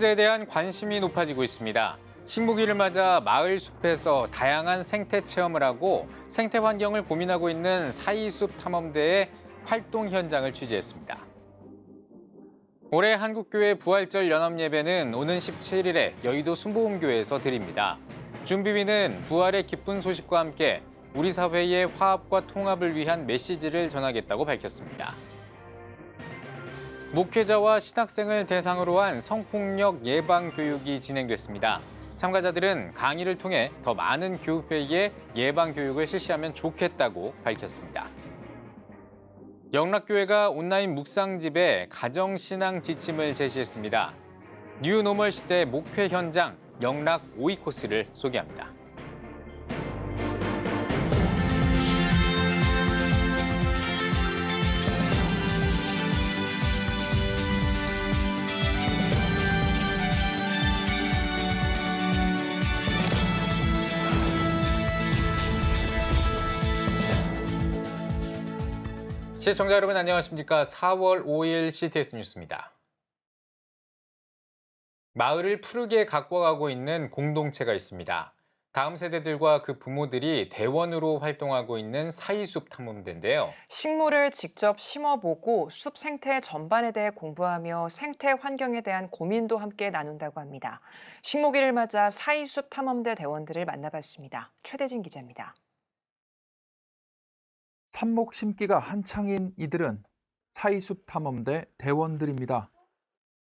문제에 대한 관심이 높아지고 있습니다. 식목일을 맞아 마을 숲에서 다양한 생태 체험을 하고 생태 환경을 고민하고 있는 사이숲 탐험대의 활동 현장을 취재했습니다. 올해 한국교회 부활절 연합예배는 오는 17일에 여의도 순복음교회에서 드립니다. 준비위는 부활의 기쁜 소식과 함께 우리 사회의 화합과 통합을 위한 메시지를 전하겠다고 밝혔습니다. 목회자와 신학생을 대상으로 한 성폭력 예방 교육이 진행됐습니다. 참가자들은 강의를 통해 더 많은 교회에 예방 교육을 실시하면 좋겠다고 밝혔습니다. 영락교회가 온라인 묵상집에 가정신앙 지침을 제시했습니다. 뉴노멀 시대 목회 현장 영락 5위 코스를 소개합니다. 시청자 여러분 안녕하십니까? 4월 5일 CTS 뉴스입니다. 마을을 푸르게 가꿔가고 있는 공동체가 있습니다. 다음 세대들과 그 부모들이 대원으로 활동하고 있는 사이숲 탐험대인데요. 식물을 직접 심어보고 숲 생태 전반에 대해 공부하며 생태 환경에 대한 고민도 함께 나눈다고 합니다. 식목일을 맞아 사이숲 탐험대 대원들을 만나봤습니다. 최대진 기자입니다. 삽목 심기가 한창인 이들은 사이숲 탐험대 대원들입니다.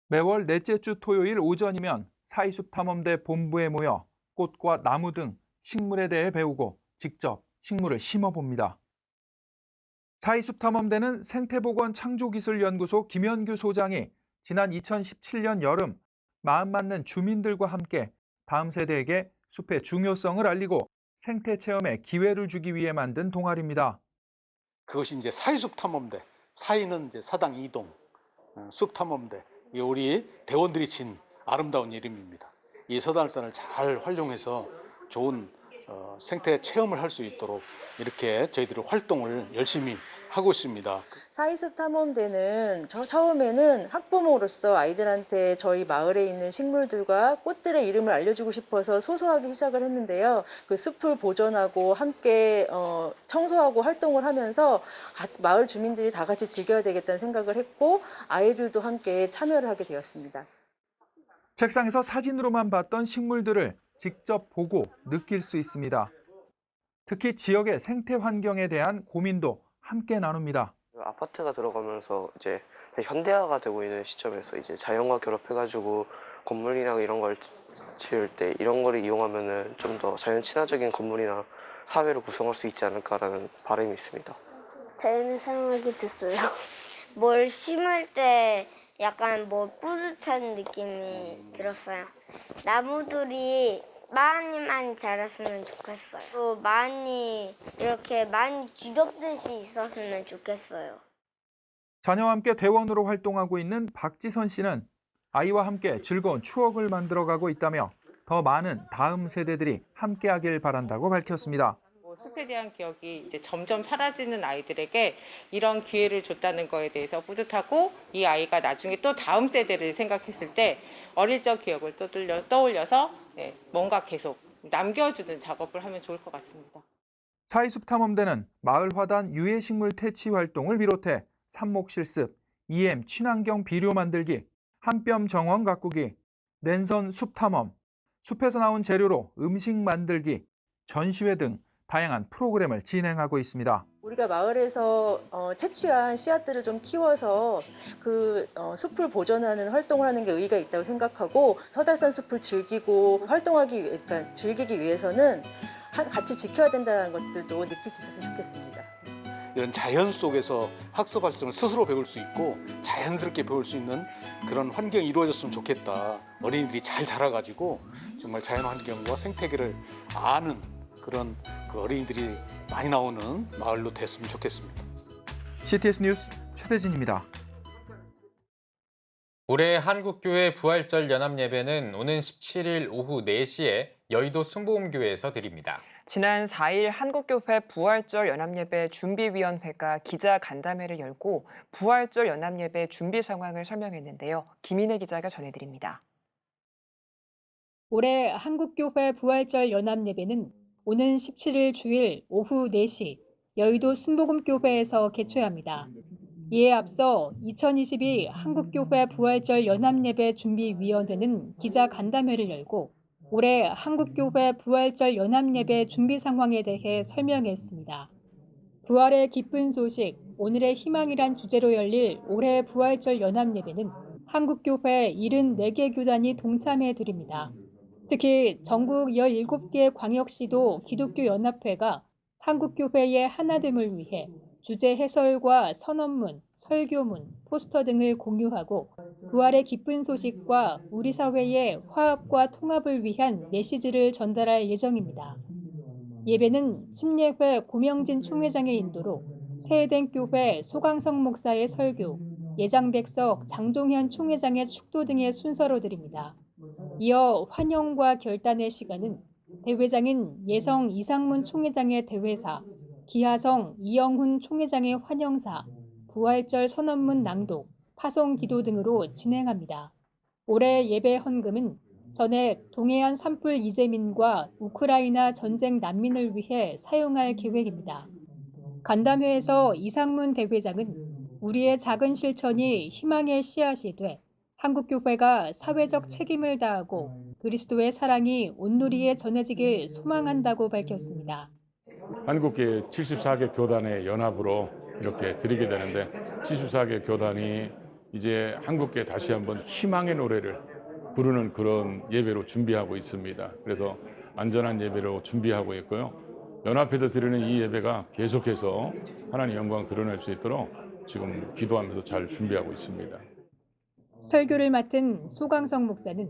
매월 넷째 주 토요일 오전이면 사이숲 탐험대 본부에 모여 꽃과 나무 등 식물에 대해 배우고 직접 식물을 심어봅니다. 사이숲 탐험대는 생태보건 창조기술연구소 김현규 소장이 지난 2017년 여름 마음 맞는 주민들과 함께 다음 세대에게 숲의 중요성을 알리고 생태 체험에 기회를 주기 위해 만든 동아리입니다. 그것이 이제 사이숲 탐험대, 사이는 이제 사당 이동, 숲 탐험대, 이 우리 대원들이 진 아름다운 이름입니다. 이 서달산을 잘 활용해서 좋은 생태 체험을 할 수 있도록 이렇게 저희들이 활동을 열심히 하고 있습니다. 사이숲 탐험대는 처음에는 학부모로서 아이들한테 저희 마을에 있는 식물들과 꽃들의 이름을 알려주고 싶어서 소소하게 시작을 했는데요. 그 숲을 보존하고 함께 청소하고 활동을 하면서 마을 주민들이 다 같이 즐겨야 되겠다는 생각을 했고 아이들도 함께 참여를 하게 되었습니다. 책상에서 사진으로만 봤던 식물들을 직접 보고 느낄 수 있습니다. 특히 지역의 생태 환경에 대한 고민도 함께 나눕니다. 아파트가 들어가면서 이제 현대화가 되고 있는 시점에서 이제 자연과 결합해가지고 건물이나 이런 걸 지을 때 이런 거를 이용하면은 좀 더 자연 친화적인 건물이나 사회를 구성할 수 있지 않을까라는 바람이 있습니다. 자연을 사랑하게 됐어요. 뭘 심을 때 약간 뿌듯한 느낌이 들었어요. 나무들이 많이 자랐으면 좋겠어요. 또 이렇게 많이 뒤덮을 수 있었으면 좋겠어요. 자녀와 함께 대원으로 활동하고 있는 박지선 씨는 아이와 함께 즐거운 추억을 만들어가고 있다며 더 많은 다음 세대들이 함께하길 바란다고 밝혔습니다. 숲에 대한 기억이 이제 점점 사라지는 아이들에게 이런 기회를 줬다는 거에 대해서 뿌듯하고 이 아이가 나중에 또 다음 세대를 생각했을 때 어릴 적 기억을 떠올려서 뭔가 계속 남겨주는 작업을 하면 좋을 것 같습니다. 사이숲 탐험대는 마을 화단 유해식물 퇴치 활동을 비롯해 삽목 실습, EM 친환경 비료 만들기, 한뼘 정원 가꾸기, 랜선 숲 탐험, 숲에서 나온 재료로 음식 만들기, 전시회 등 다양한 프로그램을 진행하고 있습니다. 우리가 마을에서 채취한 씨앗들을 좀 키워서 그 숲을 보존하는 활동을 하는 게 의의가 있다고 생각하고 서달산 숲을 즐기고 즐기기 위해서는 같이 지켜야 된다는 것들도 느낄 수 있었으면 좋겠습니다. 이런 자연 속에서 학습 활동을 스스로 배울 수 있고 자연스럽게 배울 수 있는 그런 환경이 이루어졌으면 좋겠다. 어린이들이 잘 자라가지고 정말 자연 환경과 생태계를 아는 그런 어린이들이 많이 나오는 마을로 됐으면 좋겠습니다. CTS 뉴스 최대진입니다. 올해 한국교회 부활절 연합예배는 오는 17일 오후 4시에 여의도 순복음교회에서 드립니다. 지난 4일 한국교회 부활절 연합예배 준비위원회가 기자 간담회를 열고 부활절 연합예배 준비 상황을 설명했는데요. 김인혜 기자가 전해드립니다. 올해 한국교회 부활절 연합예배는 오는 17일 주일 오후 4시 여의도 순복음교회에서 개최합니다. 이에 앞서 2022 한국교회 부활절 연합예배 준비위원회는 기자 간담회를 열고 올해 한국교회 부활절 연합예배 준비 상황에 대해 설명했습니다. 부활의 기쁜 소식, 오늘의 희망이란 주제로 열릴 올해 부활절 연합예배는 한국교회 74개 교단이 동참해 드립니다. 특히 전국 17개 광역시도 기독교연합회가 한국교회의 하나됨을 위해 주제 해설과 선언문, 설교문, 포스터 등을 공유하고 부활의 기쁜 소식과 우리 사회의 화합과 통합을 위한 메시지를 전달할 예정입니다. 예배는 침례회 고명진 총회장의 인도로 세해댕교회 소강성 목사의 설교, 예장백석 장종현 총회장의 축도 등의 순서로 드립니다. 이어 환영과 결단의 시간은 대회장인 예성 이상문 총회장의 대회사, 기하성 이영훈 총회장의 환영사, 부활절 선언문 낭독, 파송 기도 등으로 진행합니다. 올해 예배 헌금은 전액 동해안 산불 이재민과 우크라이나 전쟁 난민을 위해 사용할 계획입니다. 간담회에서 이상문 대회장은 우리의 작은 실천이 희망의 씨앗이 돼 한국교회가 사회적 책임을 다하고 그리스도의 사랑이 온누리에 전해지길 소망한다고 밝혔습니다. 한국계 74개 교단의 연합으로 이렇게 드리게 되는데 74개 교단이 이제 한국계 다시 한번 희망의 노래를 부르는 그런 예배로 준비하고 있습니다. 그래서 안전한 예배로 준비하고 있고요. 연합해서 드리는 이 예배가 계속해서 하나님 영광 드러낼 수 있도록 지금 기도하면서 잘 준비하고 있습니다. 설교를 맡은 소강성 목사는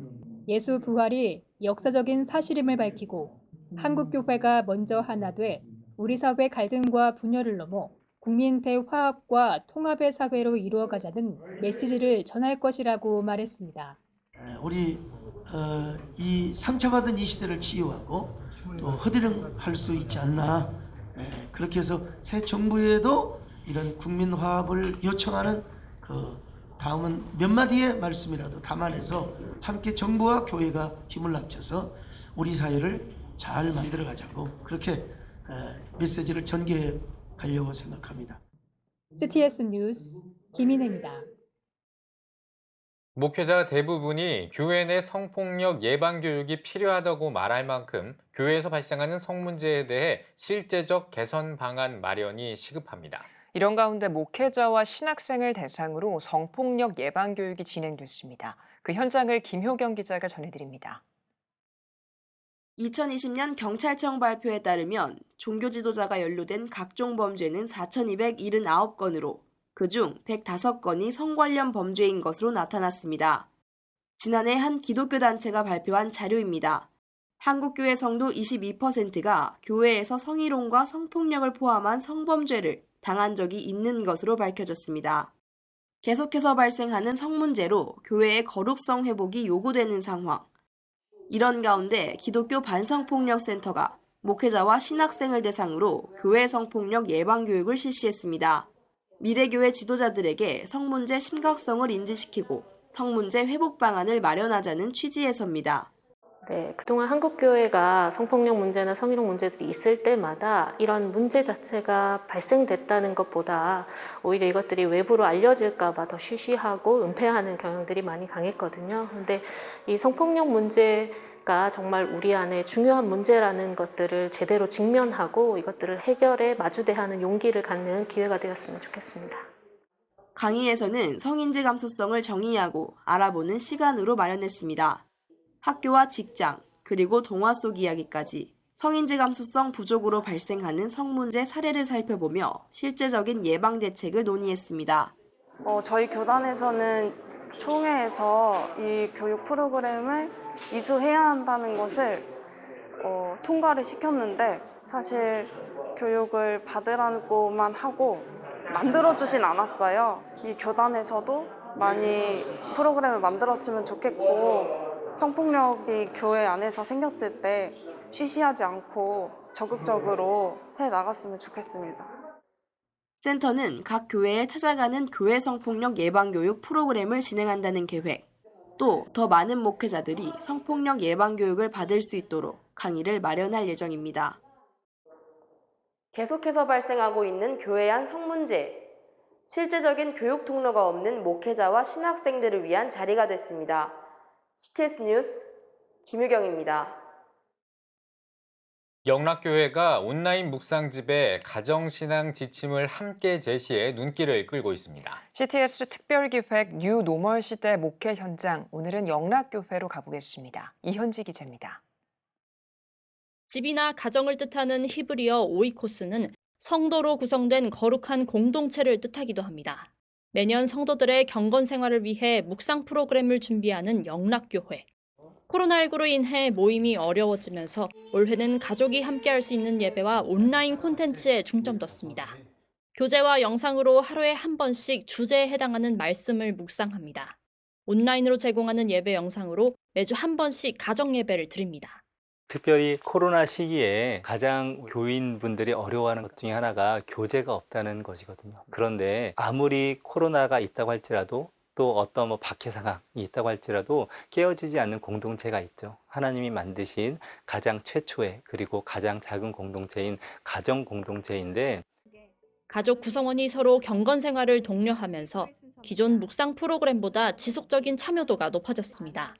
예수 부활이 역사적인 사실임을 밝히고 한국교회가 먼저 하나 돼 우리 사회 갈등과 분열을 넘어 국민 대화합과 통합의 사회로 이루어가자는 메시지를 전할 것이라고 말했습니다. 우리 이 상처받은 이 시대를 치유하고 또 허드렛할 수 있지 않나. 그렇게 해서 새 정부에도 이런 국민 화합을 요청하는 다음은 몇 마디의 말씀이라도 담아내서 함께 정부와 교회가 힘을 합쳐서 우리 사회를 잘 만들어 가자고 그렇게 메시지를 전개해 가려고 생각합니다. CTS 뉴스 김인혜입니다. 목회자 대부분이 교회 내 성폭력 예방 교육이 필요하다고 말할 만큼 교회에서 발생하는 성문제에 대해 실제적 개선 방안 마련이 시급합니다. 이런 가운데 목회자와 신학생을 대상으로 성폭력 예방 교육이 진행됐습니다. 그 현장을 김효경 기자가 전해드립니다. 2020년 경찰청 발표에 따르면 종교 지도자가 연루된 각종 범죄는 4,279건으로 그중 105건이 성 관련 범죄인 것으로 나타났습니다. 지난해 한 기독교 단체가 발표한 자료입니다. 한국교회 성도 22%가 교회에서 성희롱과 성폭력을 포함한 성범죄를 당한 적이 있는 것으로 밝혀졌습니다. 계속해서 발생하는 성문제로 교회의 거룩성 회복이 요구되는 상황. 이런 가운데 기독교 반성폭력센터가 목회자와 신학생을 대상으로 교회 성폭력 예방 교육을 실시했습니다. 미래교회 지도자들에게 성문제 심각성을 인지시키고 성문제 회복 방안을 마련하자는 취지에서입니다. 네, 그동안 한국교회가 성폭력 문제나 성희롱 문제들이 있을 때마다 이런 문제 자체가 발생됐다는 것보다 오히려 이것들이 외부로 알려질까 봐 더 쉬쉬하고 은폐하는 경향들이 많이 강했거든요. 그런데 이 성폭력 문제가 정말 우리 안에 중요한 문제라는 것들을 제대로 직면하고 이것들을 해결에 마주대하는 용기를 갖는 기회가 되었으면 좋겠습니다. 강의에서는 성인지 감수성을 정의하고 알아보는 시간으로 마련했습니다. 학교와 직장, 그리고 동화 속 이야기까지 성인지 감수성 부족으로 발생하는 성문제 사례를 살펴보며 실제적인 예방 대책을 논의했습니다. 저희 교단에서는 총회에서 이 교육 프로그램을 이수해야 한다는 것을 통과를 시켰는데 사실 교육을 받으라고만 하고 만들어주진 않았어요. 이 교단에서도 많이 프로그램을 만들었으면 좋겠고 성폭력이 교회 안에서 생겼을 때 쉬쉬하지 않고 적극적으로 해나갔으면 좋겠습니다. 센터는 각 교회에 찾아가는 교회 성폭력 예방교육 프로그램을 진행한다는 계획, 또 더 많은 목회자들이 성폭력 예방 교육을 받을 수 있도록 강의를 마련할 예정입니다. 계속해서 발생하고 있는 교회 안 성문제. 실제적인 교육 통로가 없는 목회자와 신학생들을 위한 자리가 됐습니다. CTS 뉴스 김유경입니다. 영락교회가 온라인 묵상집에 가정신앙 지침을 함께 제시해 눈길을 끌고 있습니다. CTS 특별기획 뉴 노멀 시대 목회 현장, 오늘은 영락교회로 가보겠습니다. 이현지 기자입니다. 집이나 가정을 뜻하는 히브리어 오이코스는 성도로 구성된 거룩한 공동체를 뜻하기도 합니다. 매년 성도들의 경건 생활을 위해 묵상 프로그램을 준비하는 영락교회. 코로나19로 인해 모임이 어려워지면서 올해는 가족이 함께할 수 있는 예배와 온라인 콘텐츠에 중점 뒀습니다. 교재와 영상으로 하루에 한 번씩 주제에 해당하는 말씀을 묵상합니다. 온라인으로 제공하는 예배 영상으로 매주 한 번씩 가정 예배를 드립니다. 특별히 코로나 시기에 가장 교인분들이 어려워하는 것 중에 하나가 교재가 없다는 것이거든요. 그런데 아무리 코로나가 있다고 할지라도 또 어떤 박해 상황이 있다고 할지라도 깨어지지 않는 공동체가 있죠. 하나님이 만드신 가장 최초의 그리고 가장 작은 공동체인 가정 공동체인데, 가족 구성원이 서로 경건 생활을 독려하면서 기존 묵상 프로그램보다 지속적인 참여도가 높아졌습니다.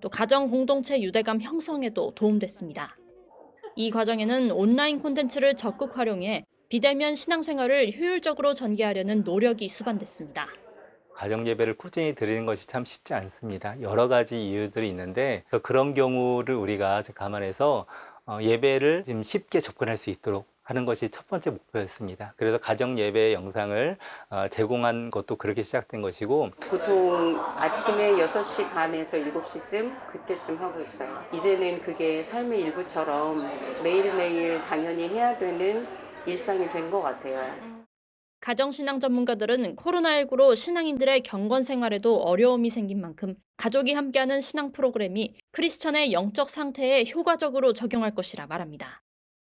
또 가정 공동체 유대감 형성에도 도움됐습니다. 이 과정에는 온라인 콘텐츠를 적극 활용해 비대면 신앙생활을 효율적으로 전개하려는 노력이 수반됐습니다. 가정 예배를 꾸준히 드리는 것이 참 쉽지 않습니다. 여러 가지 이유들이 있는데 그런 경우를 우리가 감안해서 예배를 좀 쉽게 접근할 수 있도록 하는 것이 첫 번째 목표였습니다. 그래서 가정 예배 영상을 제공한 것도 그렇게 시작된 것이고, 보통 아침에 6시 반에서 7시쯤 그때쯤 하고 있어요. 이제는 그게 삶의 일부처럼 매일매일 당연히 해야 되는 일상이 된 것 같아요. 가정신앙 전문가들은 코로나19로 신앙인들의 경건 생활에도 어려움이 생긴 만큼 가족이 함께하는 신앙 프로그램이 크리스천의 영적 상태에 효과적으로 적용할 것이라 말합니다.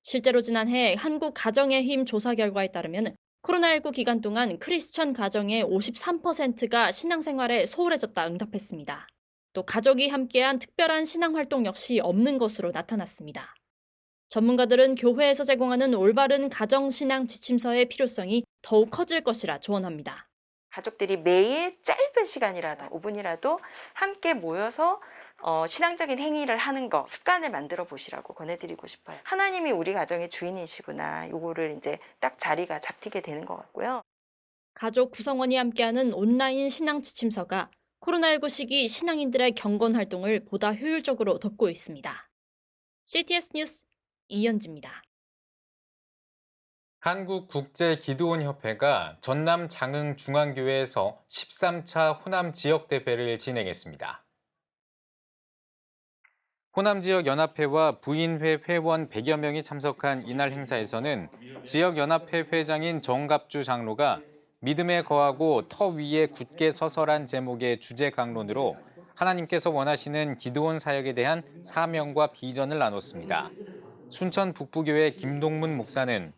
실제로 지난해 한국 가정의 힘 조사 결과에 따르면 코로나19 기간 동안 크리스천 가정의 53%가 신앙생활에 소홀해졌다 응답했습니다. 또 가족이 함께한 특별한 신앙활동 역시 없는 것으로 나타났습니다. 전문가들은 교회에서 제공하는 올바른 가정신앙 지침서의 필요성이 더욱 커질 것이라 조언합니다. 가족들이 매일 짧은 시간이라도 5분이라도 함께 모여서 신앙적인 행위를 하는 거 습관을 만들어 보시라고 권해드리고 싶어요. 하나님이 우리 가정의 주인이시구나. 요거를 이제 딱 자리가 잡히게 되는 것 같고요. 가족 구성원이 함께하는 온라인 신앙 지침서가 코로나19 시기 신앙인들의 경건 활동을 보다 효율적으로 돕고 있습니다. CTS 뉴스 이현지입니다. 한국국제기도원협회가 전남 장흥중앙교회에서 13차 호남 지역대회를 진행했습니다. 호남지역연합회와 부인회 회원 100여 명이 참석한 이날 행사에서는 지역연합회 회장인 정갑주 장로가 믿음에 거하고 터 위에 굳게 서서란 제목의 주제 강론으로 하나님께서 원하시는 기도원 사역에 대한 사명과 비전을 나눴습니다. 순천 북부교회 김동문 목사는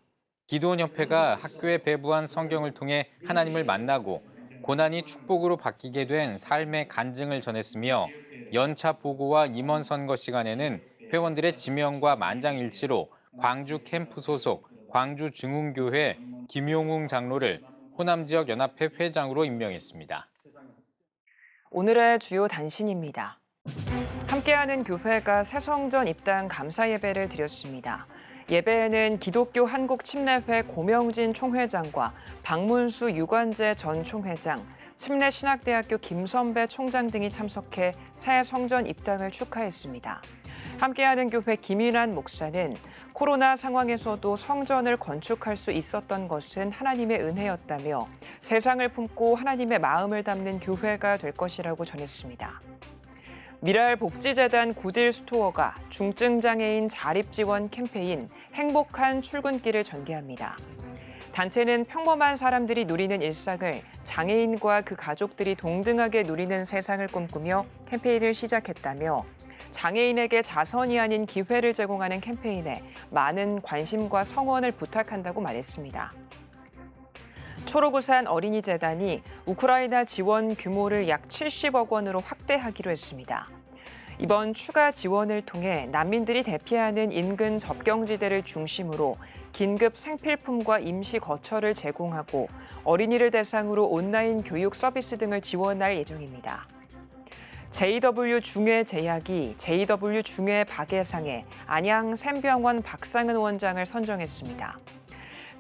기도원협회가 학교에 배부한 성경을 통해 하나님을 만나고 고난이 축복으로 바뀌게 된 삶의 간증을 전했으며, 연차 보고와 임원 선거 시간에는 회원들의 지명과 만장일치로 광주 캠프 소속 광주 증흥교회 김용웅 장로를 호남지역 연합회 회장으로 임명했습니다. 오늘의 주요 단신입니다. 함께하는 교회가 새성전 입당 감사 예배를 드렸습니다. 예배에는 기독교 한국침례회 고명진 총회장과 박문수 유관재 전 총회장, 침례신학대학교 김선배 총장 등이 참석해 새 성전 입당을 축하했습니다. 함께하는 교회 김인환 목사는 코로나 상황에서도 성전을 건축할 수 있었던 것은 하나님의 은혜였다며 세상을 품고 하나님의 마음을 담는 교회가 될 것이라고 전했습니다. 미랄복지재단 구딜 스토어가 중증장애인 자립지원 캠페인 행복한 출근길을 전개합니다. 단체는 평범한 사람들이 누리는 일상을 장애인과 그 가족들이 동등하게 누리는 세상을 꿈꾸며 캠페인을 시작했다며, 장애인에게 자선이 아닌 기회를 제공하는 캠페인에 많은 관심과 성원을 부탁한다고 말했습니다. 초록우산 어린이재단이 우크라이나 지원 규모를 약 70억 원으로 확대하기로 했습니다. 이번 추가 지원을 통해 난민들이 대피하는 인근 접경지대를 중심으로 긴급 생필품과 임시 거처를 제공하고 어린이를 대상으로 온라인 교육 서비스 등을 지원할 예정입니다. JW 중외제약이 JW 중외박예상에 안양 샘병원 박상은 원장을 선정했습니다.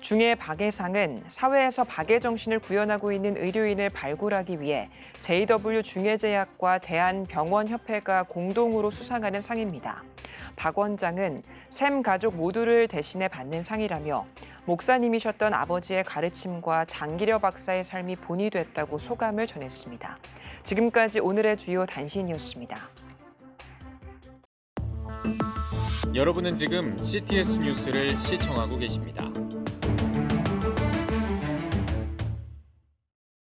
중외박예상은 사회에서 박예 정신을 구현하고 있는 의료인을 발굴하기 위해 JW 중외제약과 대한병원협회가 공동으로 수상하는 상입니다. 박 원장은 샘 가족 모두를 대신해 받는 상이라며 목사님이셨던 아버지의 가르침과 장기려 박사의 삶이 본이 됐다고 소감을 전했습니다. 지금까지 오늘의 주요 단신이었습니다. 여러분은 지금 CTS 뉴스를 시청하고 계십니다.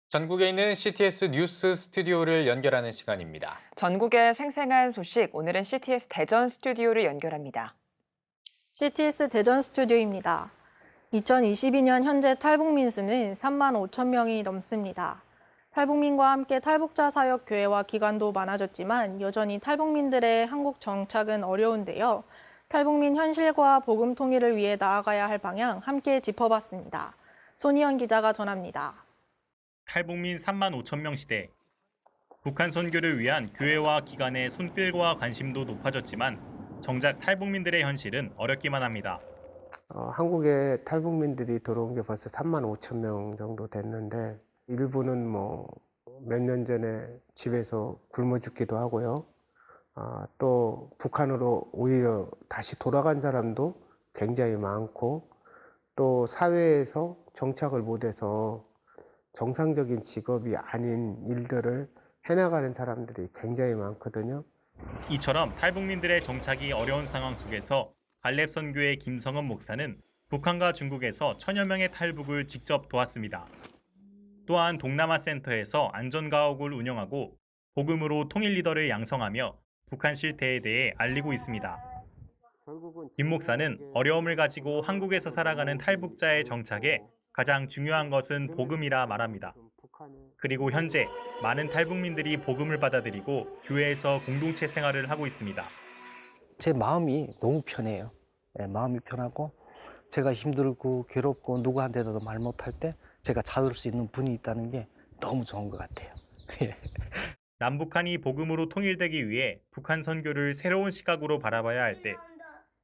전국에 있는 CTS 뉴스 스튜디오를 연결하는 시간입니다. 전국의 생생한 소식, 오늘은 CTS 대전 스튜디오를 연결합니다. CTS 대전 스튜디오입니다. 2022년 현재 탈북민 수는 3만 5천 명이 넘습니다. 탈북민과 함께 탈북자 사역 교회와 기관도 많아졌지만 여전히 탈북민들의 한국 정착은 어려운데요. 탈북민 현실과 복음 통일을 위해 나아가야 할 방향 함께 짚어봤습니다. 손희연 기자가 전합니다. 탈북민 3만 5천 명 시대. 북한 선교를 위한 교회와 기관의 손길과 관심도 높아졌지만 정작 탈북민들의 현실은 어렵기만 합니다. 한국에 탈북민들이 들어온 게 벌써 3만 5천 명 정도 됐는데 일부는 몇 년 전에 집에서 굶어 죽기도 하고요. 또 북한으로 오히려 다시 돌아간 사람도 굉장히 많고 또 사회에서 정착을 못해서 정상적인 직업이 아닌 일들을 해나가는 사람들이 굉장히 많거든요. 이처럼 탈북민들의 정착이 어려운 상황 속에서 갈렙 선교의 김성은 목사는 북한과 중국에서 천여 명의 탈북을 직접 도왔습니다. 또한 동남아 센터에서 안전가옥을 운영하고 복음으로 통일 리더를 양성하며 북한 실태에 대해 알리고 있습니다. 김 목사는 어려움을 가지고 한국에서 살아가는 탈북자의 정착에 가장 중요한 것은 복음이라 말합니다. 그리고 현재 많은 탈북민들이 복음을 받아들이고 교회에서 공동체 생활을 하고 있습니다. 제 마음이 너무 편해요. 마음이 편하고 제가 힘들고 괴롭고 누구한테도 말 못할 때 제가 찾을 수 있는 분이 있다는 게 너무 좋은 것 같아요. 남북한이 복음으로 통일되기 위해 북한 선교를 새로운 시각으로 바라봐야 할 때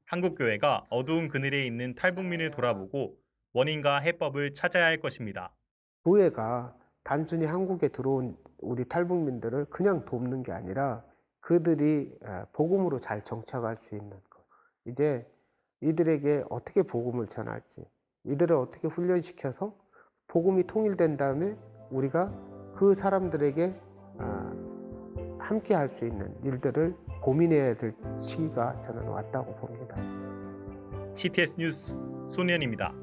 한국교회가 어두운 그늘에 있는 탈북민을 돌아보고 원인과 해법을 찾아야 할 것입니다. 교회가 단순히 한국에 들어온 우리 탈북민들을 그냥 돕는 게 아니라 그들이 복음으로 잘 정착할 수 있는 것. 이제 이들에게 어떻게 복음을 전할지, 이들을 어떻게 훈련시켜서 복음이 통일된 다음에 우리가 그 사람들에게 함께 할 수 있는 일들을 고민해야 될 시기가 저는 왔다고 봅니다. CTS 뉴스 손현입니다.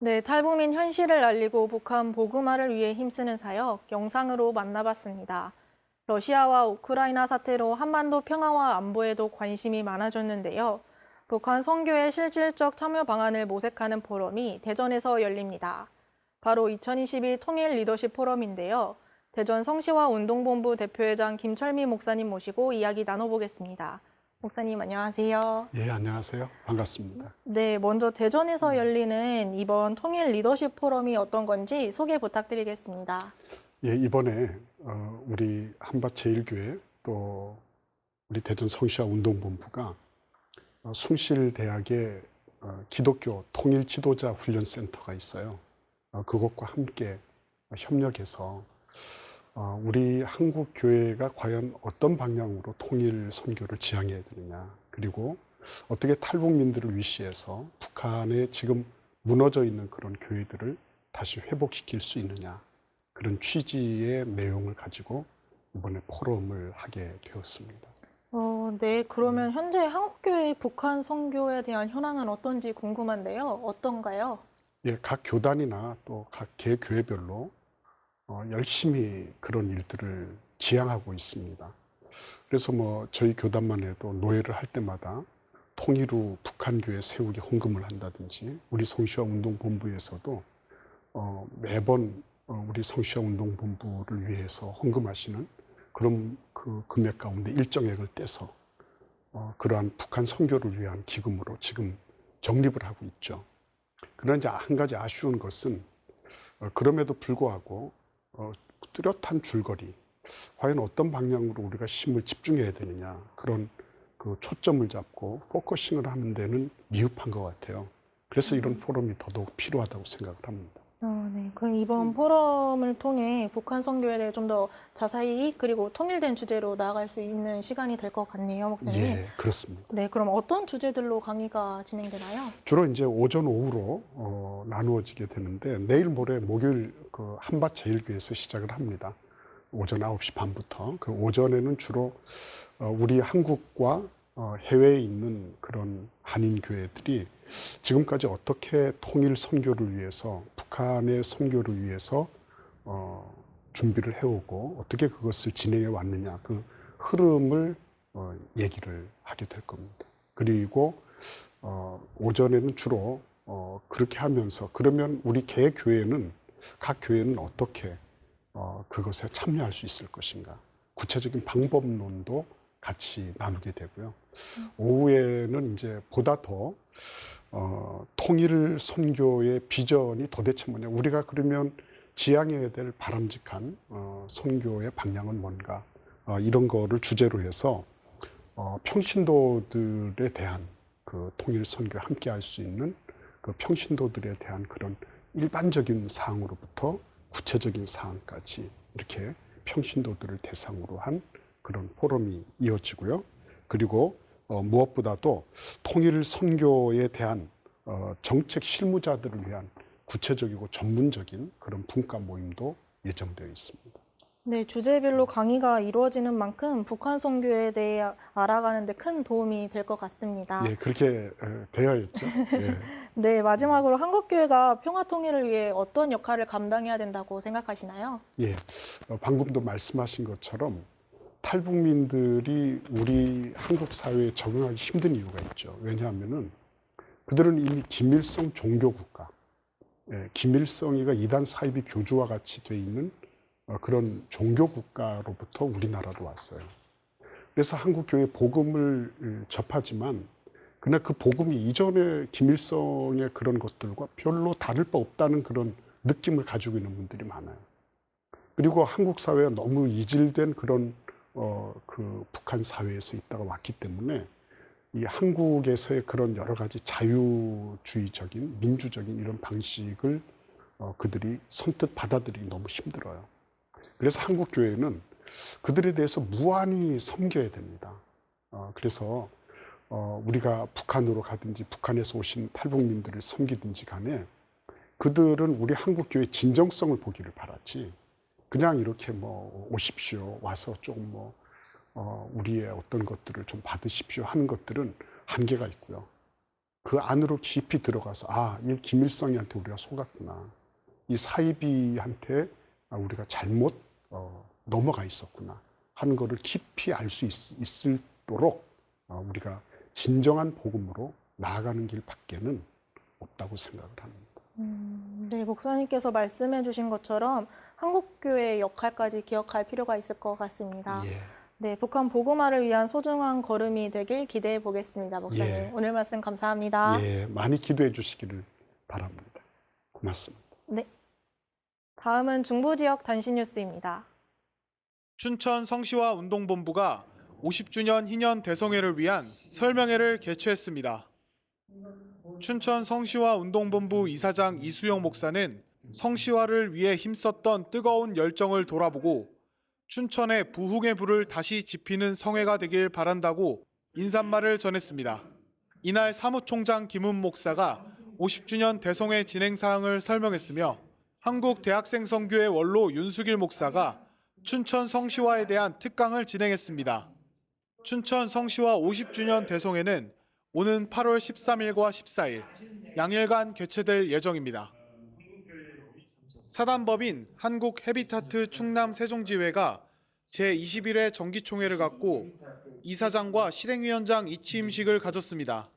네, 탈북민 현실을 알리고 북한 복음화를 위해 힘쓰는 사역 영상으로 만나봤습니다. 러시아와 우크라이나 사태로 한반도 평화와 안보에도 관심이 많아졌는데요. 북한 선교의 실질적 참여 방안을 모색하는 포럼이 대전에서 열립니다. 바로 2022 통일 리더십 포럼인데요. 대전 성시화 운동본부 대표회장 김철미 목사님 모시고 이야기 나눠보겠습니다. 목사님 안녕하세요. 예, 안녕하세요. 반갑습니다. 네, 먼저 대전에서 열리는 이번 통일 리더십 포럼이 어떤 건지 소개 부탁드리겠습니다. 예, 이번에 우리 한밭제일교회 또 우리 대전 성시화 운동본부가 숭실대학에 기독교 통일 지도자 훈련센터가 있어요. 그것과 함께 협력해서 우리 한국 교회가 과연 어떤 방향으로 통일 선교를 지향해야 되느냐, 그리고 어떻게 탈북민들을 위시해서 북한에 지금 무너져 있는 그런 교회들을 다시 회복시킬 수 있느냐, 그런 취지의 내용을 가지고 이번에 포럼을 하게 되었습니다. 네, 그러면 현재 한국교회의 북한 선교에 대한 현황은 어떤지 궁금한데요. 어떤가요? 예, 각 교단이나 또 각 개교회별로 열심히 그런 일들을 지향하고 있습니다. 그래서 저희 교단만 해도 노예를 할 때마다 통일 후 북한교회 세우기 헌금을 한다든지, 우리 성시화 운동본부에서도 매번 우리 성시와 운동본부를 위해서 헌금하시는 그런 그 금액 가운데 일정액을 떼서 그러한 북한 선교를 위한 기금으로 지금 적립을 하고 있죠. 그러나 이제 한 가지 아쉬운 것은 그럼에도 불구하고 뚜렷한 줄거리, 과연 어떤 방향으로 우리가 힘을 집중해야 되느냐, 그런 그 초점을 잡고 포커싱을 하는 데는 미흡한 것 같아요. 그래서 이런 포럼이 더더욱 필요하다고 생각을 합니다. 네. 그럼 이번 포럼을 통해 북한 선교에 대해 좀 더 자세히 그리고 통일된 주제로 나아갈 수 있는 시간이 될 것 같네요, 목사님. 예, 그렇습니다. 네, 그럼 어떤 주제들로 강의가 진행되나요? 주로 이제 오전, 오후로 나누어지게 되는데 내일 모레 목요일 그 한밭 제일교회에서 시작을 합니다. 오전 9시 반부터. 그 오전에는 주로 우리 한국과 해외에 있는 그런 한인 교회들이 지금까지 어떻게 통일 선교를 위해서, 북한의 선교를 위해서 준비를 해오고 어떻게 그것을 진행해 왔느냐, 그 흐름을 얘기를 하게 될 겁니다. 그리고 오전에는 주로 그렇게 하면서 그러면 우리 개 교회는, 각 교회는 어떻게 그것에 참여할 수 있을 것인가, 구체적인 방법론도 같이 나누게 되고요. 오후에는 이제 보다 더 통일 선교의 비전이 도대체 뭐냐, 우리가 그러면 지향해야 될 바람직한 선교의 방향은 뭔가, 이런 거를 주제로 해서 평신도들에 대한 그 통일 선교에 함께 할 수 있는 그 평신도들에 대한 그런 일반적인 사항으로부터 구체적인 사항까지 이렇게 평신도들을 대상으로 한 그런 포럼이 이어지고요. 그리고 무엇보다도 통일 선교에 대한 정책 실무자들을 위한 구체적이고 전문적인 그런 분과 모임도 예정되어 있습니다. 네, 주제별로 강의가 이루어지는 만큼 북한 선교에 대해 알아가는 데 큰 도움이 될 것 같습니다. 예, 그렇게 되어야죠. 예. 네, 마지막으로 한국교회가 평화 통일을 위해 어떤 역할을 감당해야 된다고 생각하시나요? 예, 방금도 말씀하신 것처럼 탈북민들이 우리 한국 사회에 적응하기 힘든 이유가 있죠. 왜냐하면은 그들은 이미 김일성 종교국가, 김일성이가 이단 사이비 교주와 같이 돼 있는 그런 종교국가로부터 우리나라로 왔어요. 그래서 한국교회 복음을 접하지만 그러나 그 복음이 이전에 김일성의 그런 것들과 별로 다를 바 없다는 그런 느낌을 가지고 있는 분들이 많아요. 그리고 한국 사회가 너무 이질된 그런 그 북한 사회에서 있다가 왔기 때문에 이 한국에서의 그런 여러 가지 자유주의적인 민주적인 이런 방식을 그들이 선뜻 받아들이기 너무 힘들어요. 그래서 한국 교회는 그들에 대해서 무한히 섬겨야 됩니다. 그래서 우리가 북한으로 가든지 북한에서 오신 탈북민들을 섬기든지 간에 그들은 우리 한국 교회의 진정성을 보기를 바라지, 그냥 이렇게 뭐 오십시오, 와서 조금 뭐 우리의 어떤 것들을 좀 받으십시오 하는 것들은 한계가 있고요. 그 안으로 깊이 들어가서 이 김일성이한테 우리가 속았구나, 이 사이비한테 우리가 잘못 넘어가 있었구나 하는 것을 깊이 알 수 있도록 우리가 진정한 복음으로 나아가는 길밖에는 없다고 생각을 합니다. 네, 목사님께서 말씀해 주신 것처럼 한국교회의 역할까지 기억할 필요가 있을 것 같습니다. 예. 네, 북한 복음화를 위한 소중한 걸음이 되길 기대해 보겠습니다, 목사님. 예. 오늘 말씀 감사합니다. 예, 많이 기도해 주시기를 바랍니다. 고맙습니다. 네. 다음은 중부지역 단신 뉴스입니다. 춘천 성시화 운동본부가 50주년 희년 대성회를 위한 설명회를 개최했습니다. 춘천 성시화 운동본부 이사장 이수영 목사는 성시화를 위해 힘썼던 뜨거운 열정을 돌아보고 춘천의 부흥의 불을 다시 지피는 성회가 되길 바란다고 인사말을 전했습니다. 이날 사무총장 김은 목사가 50주년 대성회 진행 사항을 설명했으며 한국대학생선교회 원로 윤수길 목사가 춘천 성시화에 대한 특강을 진행했습니다. 춘천 성시화 50주년 대성회는 오는 8월 13일과 14일 양일간 개최될 예정입니다. 사단법인 한국헤비타트 충남 세종지회가 제21회 정기총회를 갖고 이사장과 실행위원장 이취임식을 가졌습니다.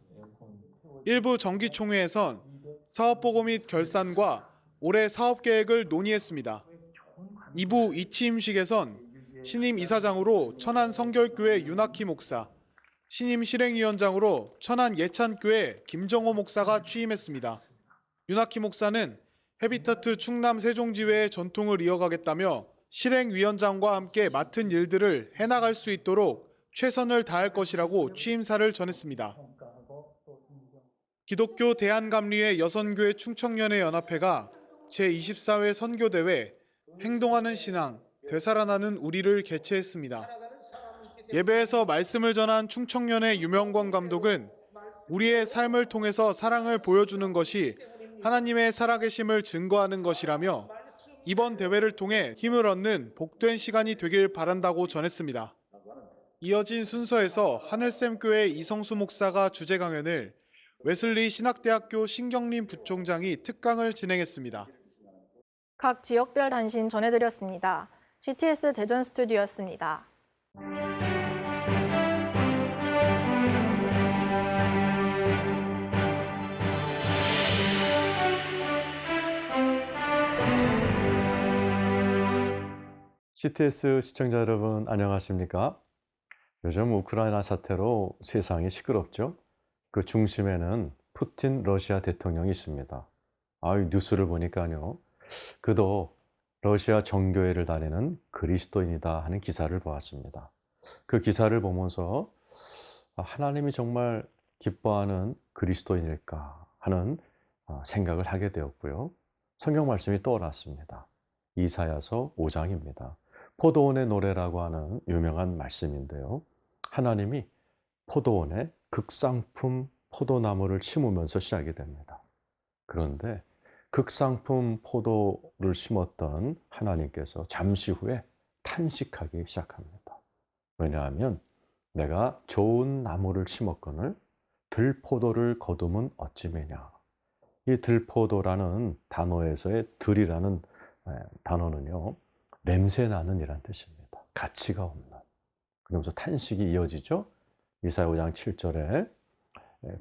일부 정기총회에선 사업보고 및 결산과 올해 사업 계획을 논의했습니다. 2부 이취임식에선 신임 이사장으로 천안 성결교회 윤학희 목사, 신임 실행위원장으로 천안 예찬교회 김정호 목사가 취임했습니다. 윤학희 목사는 헤비타트 충남 세종지회의 전통을 이어가겠다며 실행위원장과 함께 맡은 일들을 해나갈 수 있도록 최선을 다할 것이라고 취임사를 전했습니다. 기독교 대한감리회 여선교회 충청연회 연합회가 제24회 선교대회 행동하는 신앙, 되살아나는 우리를 개최했습니다. 예배에서 말씀을 전한 충청연회 유명권 감독은 우리의 삶을 통해서 사랑을 보여주는 것이 하나님의 살아계심을 증거하는 것이라며 이번 대회를 통해 힘을 얻는 복된 시간이 되길 바란다고 전했습니다. 이어진 순서에서 하늘샘교회 이성수 목사가 주제 강연을, 웨슬리 신학대학교 신경림 부총장이 특강을 진행했습니다. 각 지역별 단신 전해드렸습니다. CTS 대전 스튜디오였습니다. CTS 시청자 여러분 안녕하십니까? 요즘 우크라이나 사태로 세상이 시끄럽죠? 그 중심에는 푸틴 러시아 대통령이 있습니다. 뉴스를 보니까요. 그도 러시아 정교회를 다니는 그리스도인이다 하는 기사를 보았습니다. 그 기사를 보면서 하나님이 정말 기뻐하는 그리스도인일까 하는 생각을 하게 되었고요. 성경 말씀이 떠올랐습니다. 이사야서 5장입니다. 포도원의 노래라고 하는 유명한 말씀인데요. 하나님이 포도원에 극상품 포도나무를 심으면서 시작이 됩니다. 그런데 극상품 포도를 심었던 하나님께서 잠시 후에 탄식하기 시작합니다. 왜냐하면 내가 좋은 나무를 심었거늘 들포도를 거두면 어찌매냐. 이 들포도라는 단어에서의 들이라는 단어는요, 냄새나는 이란 뜻입니다. 가치가 없는. 그러면서 탄식이 이어지죠. 이사야 5장 7절에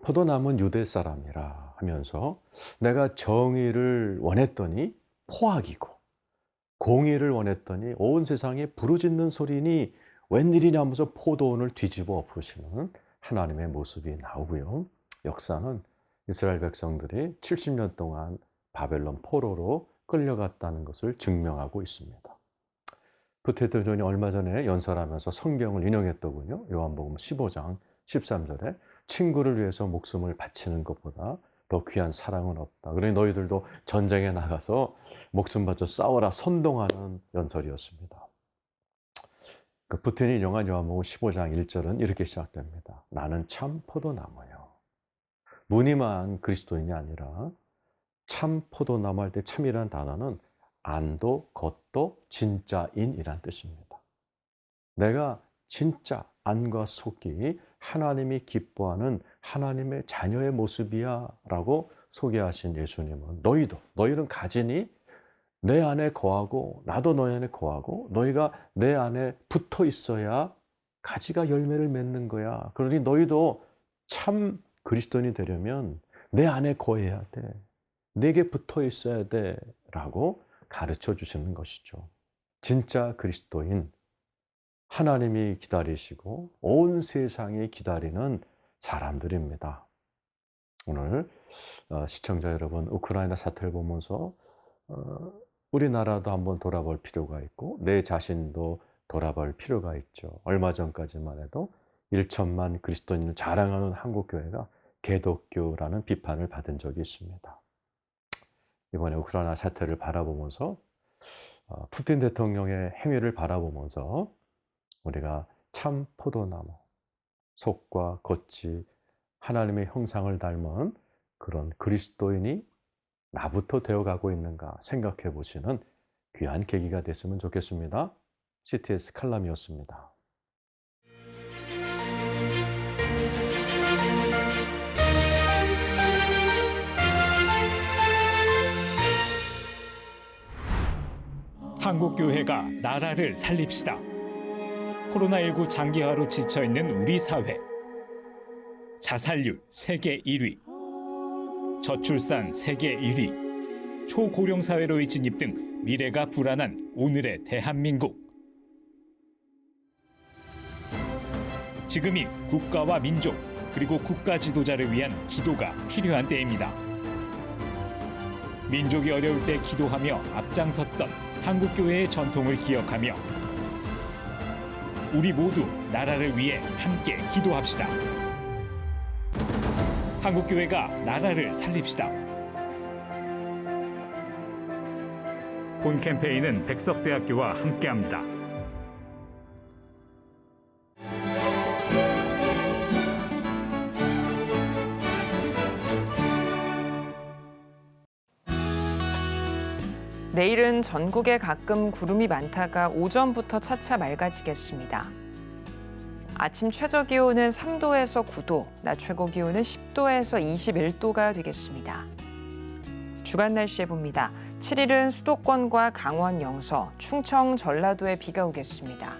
포도나무는 유대 사람이라 하면서 내가 정의를 원했더니 포악이고 공의를 원했더니 온 세상에 부르짖는 소리니 웬일이냐 하면서 포도원을 뒤집어 엎으시는 하나님의 모습이 나오고요. 역사는 이스라엘 백성들이 70년 동안 바벨론 포로로 끌려갔다는 것을 증명하고 있습니다. 부테드존이 얼마 전에 연설하면서 성경을 인용했더군요. 요한복음 15장 13절에 친구를 위해서 목숨을 바치는 것보다 더 귀한 사랑은 없다. 그러니 너희들도 전쟁에 나가서 목숨 바쳐 싸워라 선동하는 연설이었습니다. 그 푸틴이 인용한 요한복음 15장 1절은 이렇게 시작됩니다. 나는 참 포도나무요. 무늬만 그리스도인이 아니라 참 포도나무 할 때 참이라는 단어는 안도, 겉도, 진짜인이란 뜻입니다. 내가 진짜 안과 속이 하나님이 기뻐하는 하나님의 자녀의 모습이야 라고 소개하신 예수님은 너희는 가지니 내 안에 거하고 나도 너희 안에 거하고 너희가 내 안에 붙어 있어야 가지가 열매를 맺는 거야. 그러니 너희도 참 그리스도인이 되려면 내 안에 거해야 돼. 내게 붙어 있어야 돼 라고 가르쳐 주시는 것이죠. 진짜 그리스도인, 하나님이 기다리시고 온 세상이 기다리는 사람들입니다. 오늘 시청자 여러분, 우크라이나 사태를 보면서 우리나라도 한번 돌아볼 필요가 있고 내 자신도 돌아볼 필요가 있죠. 얼마 전까지만 해도 1천만 그리스도인을 자랑하는 한국교회가 개독교라는 비판을 받은 적이 있습니다. 이번에 우크라이나 사태를 바라보면서 푸틴 대통령의 행위를 바라보면서 우리가 참 포도나무, 속과 겉이 하나님의 형상을 닮은 그런 그리스도인이 나부터 되어가고 있는가 생각해 보시는 귀한 계기가 됐으면 좋겠습니다. CTS 칼럼이었습니다. 한국교회가 나라를 살립시다. 코로나19 장기화로 지쳐있는 우리 사회. 자살률 세계 1위. 저출산 세계 1위. 초고령 사회로의 진입 등 미래가 불안한 오늘의 대한민국. 지금이 국가와 민족 그리고 국가 지도자를 위한 기도가 필요한 때입니다. 민족이 어려울 때 기도하며 앞장섰던 한국교회의 전통을 기억하며 우리 모두 나라를 위해 함께 기도합시다. 한국교회가 나라를 살립시다. 본 캠페인은 백석대학교와 함께합니다. 내일은 전국에 가끔 구름이 많다가 오전부터 차차 맑아지겠습니다. 아침 최저 기온은 3도에서 9도, 낮 최고 기온은 10도에서 21도가 되겠습니다. 주간 날씨 봅니다. 7일은 수도권과 강원 영서, 충청, 전라도에 비가 오겠습니다.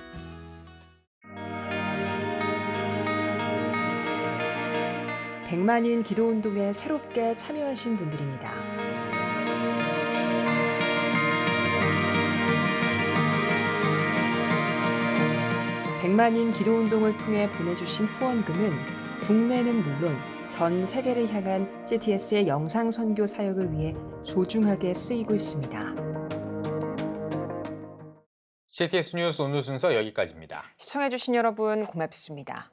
백만인 기도운동에 새롭게 참여하신 분들입니다. 백만인 기도운동을 통해 보내주신 후원금은 국내는 물론 전 세계를 향한 CTS의 영상 선교 사역을 위해 소중하게 쓰이고 있습니다. CTS 뉴스 오늘 순서 여기까지입니다. 시청해주신 여러분 고맙습니다.